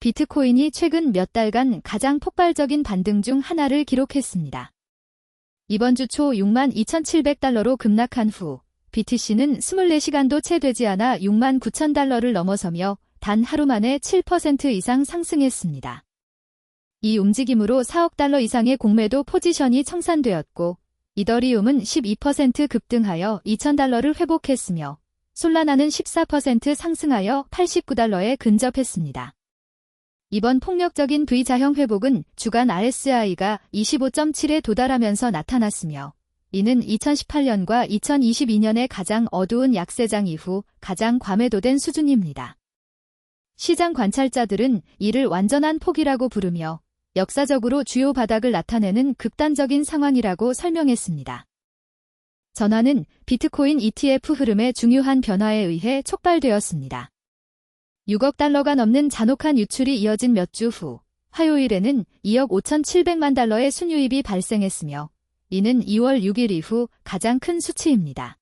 비트코인이 최근 몇 달간 가장 폭발적인 반등 중 하나를 기록했습니다. 이번 주 초 62,700달러로 급락한 후 BTC는 24시간도 채 되지 않아 69,000달러를 넘어서며 단 하루 만에 7% 이상 상승했습니다. 이 움직임으로 4억 달러 이상의 공매도 포지션이 청산되었고 이더리움은 12% 급등하여 2,000달러를 회복했으며 솔라나는 14% 상승하여 89달러에 근접했습니다. 이번 폭력적인 V자형 회복은 주간 RSI가 25.7에 도달하면서 나타났으며 이는 2018년과 2022년의 가장 어두운 약세장 이후 가장 과매도된 수준입니다. 시장 관찰자들은 이를 완전한 폭이라고 부르며 역사적으로 주요 바닥을 나타내는 극단적인 상황이라고 설명했습니다. 전환은 비트코인 ETF 흐름의 중요한 변화에 의해 촉발되었습니다. 6억 달러가 넘는 잔혹한 유출이 이어진 몇 주 후 화요일에는 2억 5,700만 달러의 순유입이 발생했으며 이는 2월 6일 이후 가장 큰 수치입니다.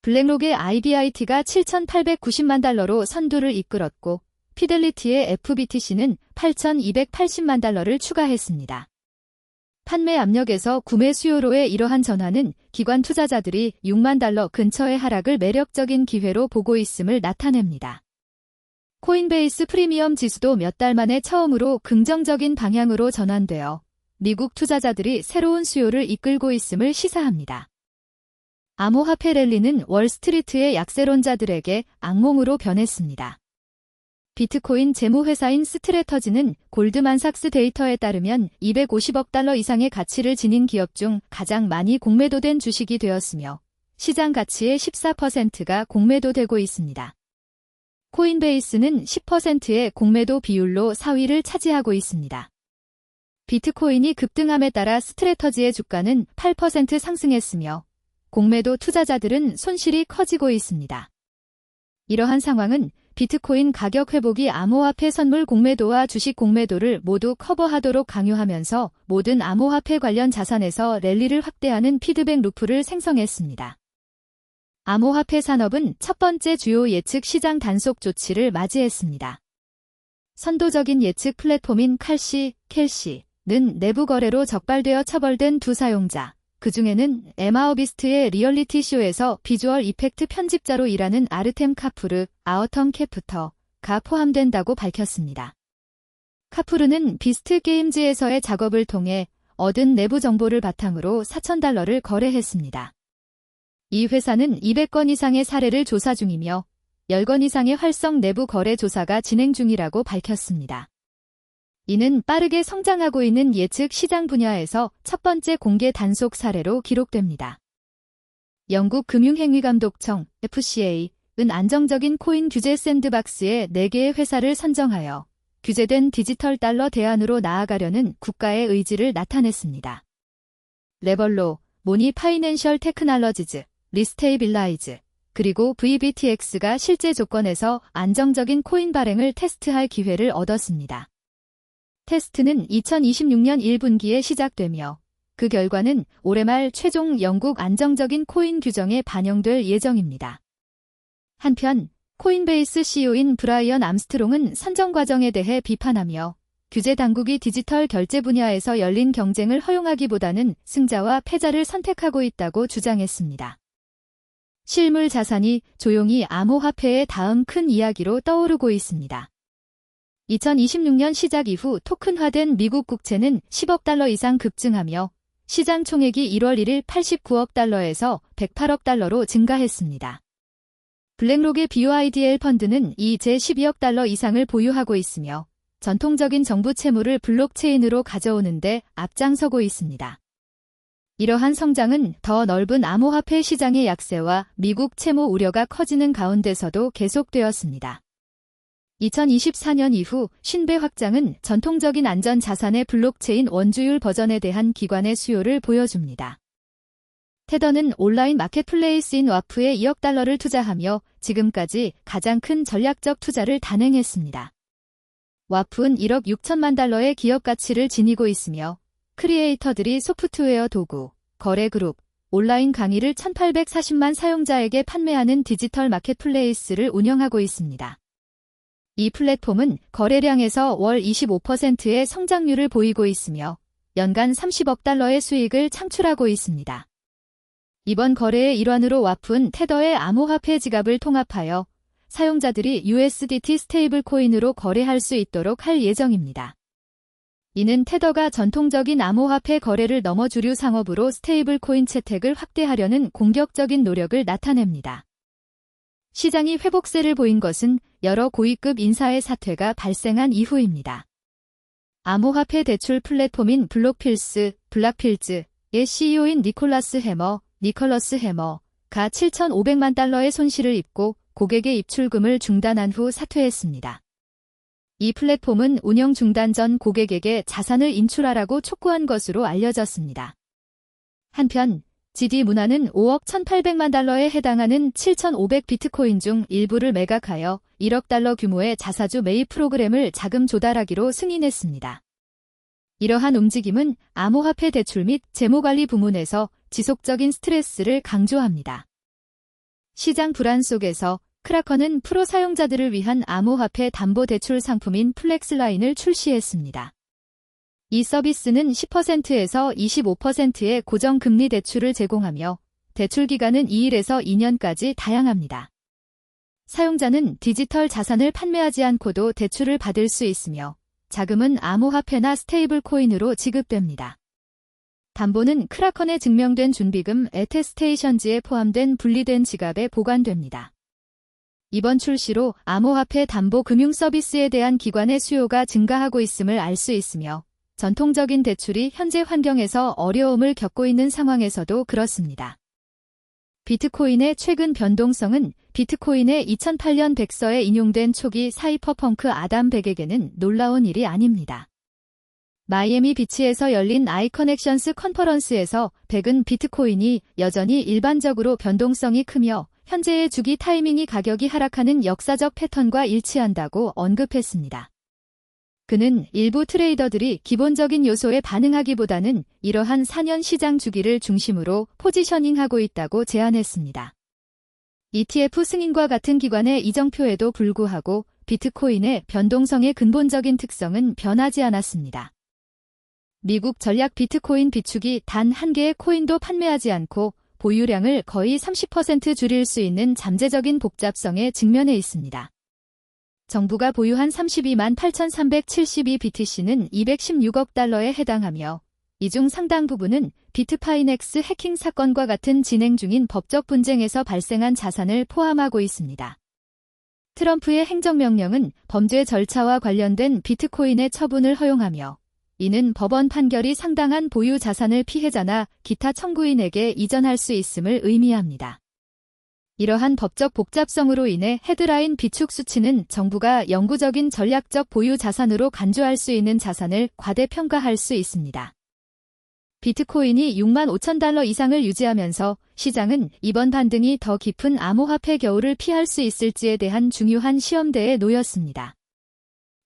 블랙록의 IBIT가 7,890만 달러로 선두를 이끌었고 피델리티의 FBTC는 8,280만 달러를 추가했습니다. 판매 압력에서 구매 수요로의 이러한 전환은 기관 투자자들이 6만 달러 근처의 하락을 매력적인 기회로 보고 있음을 나타냅니다. 코인베이스 프리미엄 지수도 몇 달 만에 처음으로 긍정적인 방향으로 전환되어 미국 투자자들이 새로운 수요를 이끌고 있음을 시사합니다. 암호화폐 랠리는 월스트리트의 약세론자들에게 악몽으로 변했습니다. 비트코인 재무회사인 스트래터지는 골드만삭스 데이터에 따르면 250억 달러 이상의 가치를 지닌 기업 중 가장 많이 공매도된 주식이 되었으며 시장 가치의 14%가 공매도되고 있습니다. 코인베이스는 10%의 공매도 비율로 4위를 차지하고 있습니다. 비트코인이 급등함에 따라 스트래터지의 주가는 8% 상승했으며 공매도 투자자들은 손실이 커지고 있습니다. 이러한 상황은 비트코인 가격 회복이 암호화폐 선물 공매도와 주식 공매도를 모두 커버하도록 강요하면서 모든 암호화폐 관련 자산에서 랠리를 확대하는 피드백 루프를 생성했습니다. 암호화폐 산업은 첫 번째 주요 예측 시장 단속 조치를 맞이했습니다. 선도적인 예측 플랫폼인 캘시는 내부 거래로 적발되어 처벌된 두 사용자, 그 중에는 에마어비스트의 리얼리티 쇼에서 비주얼 이펙트 편집자로 일하는 아르템 카푸르, 아어텀 캐프터가 포함된다고 밝혔습니다. 카푸르는 비스트 게임즈에서의 작업을 통해 얻은 내부 정보를 바탕으로 4,000달러를 거래했습니다. 이 회사는 200건 이상의 사례를 조사 중이며 10건 이상의 활성 내부 거래 조사가 진행 중이라고 밝혔습니다. 이는 빠르게 성장하고 있는 예측 시장 분야에서 첫 번째 공개 단속 사례로 기록됩니다. 영국 금융행위감독청 FCA는 안정적인 코인 규제 샌드박스에 4개의 회사를 선정하여 규제된 디지털 달러 대안으로 나아가려는 국가의 의지를 나타냈습니다. 레벌로, 모니 파이낸셜 테크놀로지즈, 리스테이빌라이즈, 그리고 VBTX가 실제 조건에서 안정적인 코인 발행을 테스트할 기회를 얻었습니다. 테스트는 2026년 1분기에 시작되며 그 결과는 올해 말 최종 영국 안정적인 코인 규정에 반영될 예정입니다. 한편 코인베이스 CEO인 브라이언 암스트롱은 선정 과정에 대해 비판하며 규제 당국이 디지털 결제 분야에서 열린 경쟁을 허용하기보다는 승자와 패자를 선택하고 있다고 주장했습니다. 실물 자산이 조용히 암호화폐의 다음 큰 이야기로 떠오르고 있습니다. 2026년 시작 이후 토큰화된 미국 국채는 10억 달러 이상 급증하며 시장 총액이 1월 1일 89억 달러에서 108억 달러로 증가했습니다. 블랙록의 BUIDL 펀드는 이제 12억 달러 이상을 보유하고 있으며 전통적인 정부 채무를 블록체인으로 가져오는데 앞장서고 있습니다. 이러한 성장은 더 넓은 암호화폐 시장의 약세와 미국 채무 우려가 커지는 가운데서도 계속되었습니다. 2024년 이후 신배 확장은 전통적인 안전 자산의 블록체인 원주율 버전에 대한 기관의 수요를 보여줍니다. 테더는 온라인 마켓플레이스인 와프에 2억 달러를 투자하며 지금까지 가장 큰 전략적 투자를 단행했습니다. 와프는 1억 6천만 달러의 기업 가치를 지니고 있으며 크리에이터들이 소프트웨어 도구, 거래 그룹, 온라인 강의를 1,840만 사용자에게 판매하는 디지털 마켓플레이스를 운영하고 있습니다. 이 플랫폼은 거래량에서 월 25%의 성장률을 보이고 있으며 연간 30억 달러의 수익을 창출하고 있습니다. 이번 거래의 일환으로 와프는 테더의 암호화폐 지갑을 통합하여 사용자들이 USDT 스테이블 코인으로 거래할 수 있도록 할 예정입니다. 이는 테더가 전통적인 암호화폐 거래를 넘어 주류 상업으로 스테이블 코인 채택을 확대하려는 공격적인 노력을 나타냅니다. 시장이 회복세를 보인 것은 여러 고위급 인사의 사퇴가 발생한 이후입니다. 암호화폐 대출 플랫폼인 블락필즈의 CEO인 니콜러스 해머가 7,500만 달러의 손실을 입고 고객의 입출금을 중단한 후 사퇴했습니다. 이 플랫폼은 운영 중단 전 고객에게 자산을 인출하라고 촉구한 것으로 알려졌습니다. 한편 GD 문화는 5억 1,800만 달러에 해당하는 7,500 비트코인 중 일부를 매각하여 1억 달러 규모의 자사주 매입 프로그램을 자금 조달하기로 승인했습니다. 이러한 움직임은 암호화폐 대출 및 재무관리 부문에서 지속적인 스트레스를 강조합니다. 시장 불안 속에서 크라컨은 프로 사용자들을 위한 암호화폐 담보대출 상품인 플렉스라인을 출시했습니다. 이 서비스는 10%에서 25%의 고정금리 대출을 제공하며 대출 기간은 2일에서 2년까지 다양합니다. 사용자는 디지털 자산을 판매하지 않고도 대출을 받을 수 있으며 자금은 암호화폐나 스테이블 코인으로 지급됩니다. 담보는 크라컨에 증명된 준비금 에테스테이션지에 포함된 분리된 지갑에 보관됩니다. 이번 출시로 암호화폐 담보 금융 서비스에 대한 기관의 수요가 증가하고 있음을 알 수 있으며 전통적인 대출이 현재 환경에서 어려움을 겪고 있는 상황에서도 그렇습니다. 비트코인의 최근 변동성은 비트코인의 2008년 백서에 인용된 초기 사이퍼펑크 아담 백에게는 놀라운 일이 아닙니다. 마이애미 비치에서 열린 아이커넥션스 컨퍼런스에서 백은 비트코인이 여전히 일반적으로 변동성이 크며 현재의 주기 타이밍이 가격이 하락하는 역사적 패턴과 일치한다고 언급했습니다. 그는 일부 트레이더들이 기본적인 요소에 반응하기보다는 이러한 4년 시장 주기를 중심으로 포지셔닝하고 있다고 제안했습니다. ETF 승인과 같은 기관의 이정표에도 불구하고 비트코인의 변동성의 근본적인 특성은 변하지 않았습니다. 미국 전략 비트코인 비축이 단 한 개의 코인도 판매하지 않고 보유량을 거의 30% 줄일 수 있는 잠재적인 복잡성에 직면해 있습니다. 정부가 보유한 32만 8,372 BTC는 216억 달러에 해당하며 이 중 상당 부분은 비트파이넥스 해킹 사건과 같은 진행 중인 법적 분쟁에서 발생한 자산을 포함하고 있습니다. 트럼프의 행정명령은 범죄 절차와 관련된 비트코인의 처분을 허용하며 이는 법원 판결이 상당한 보유 자산을 피해자나 기타 청구인에게 이전할 수 있음을 의미합니다. 이러한 법적 복잡성으로 인해 헤드라인 비축 수치는 정부가 영구적인 전략적 보유 자산으로 간주할 수 있는 자산을 과대평가할 수 있습니다. 비트코인이 6만 5천 달러 이상을 유지하면서 시장은 이번 반등이 더 깊은 암호화폐 겨울을 피할 수 있을지에 대한 중요한 시험대에 놓였습니다.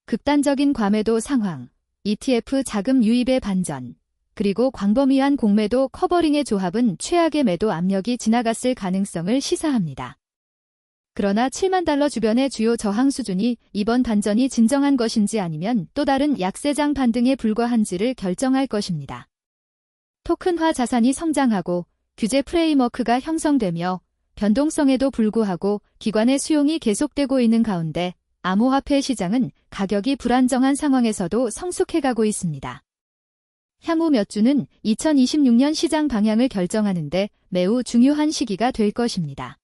극단적인 과매도 상황, ETF 자금 유입의 반전, 그리고 광범위한 공매도 커버링의 조합은 최악의 매도 압력이 지나갔을 가능성을 시사합니다. 그러나 7만 달러 주변의 주요 저항 수준이 이번 반전이 진정한 것인지 아니면 또 다른 약세장 반등에 불과한지를 결정할 것입니다. 토큰화 자산이 성장하고 규제 프레임워크가 형성되며 변동성에도 불구하고 기관의 수용이 계속되고 있는 가운데 암호화폐 시장은 가격이 불안정한 상황에서도 성숙해가고 있습니다. 향후 몇 주는 2026년 시장 방향을 결정하는 데 매우 중요한 시기가 될 것입니다.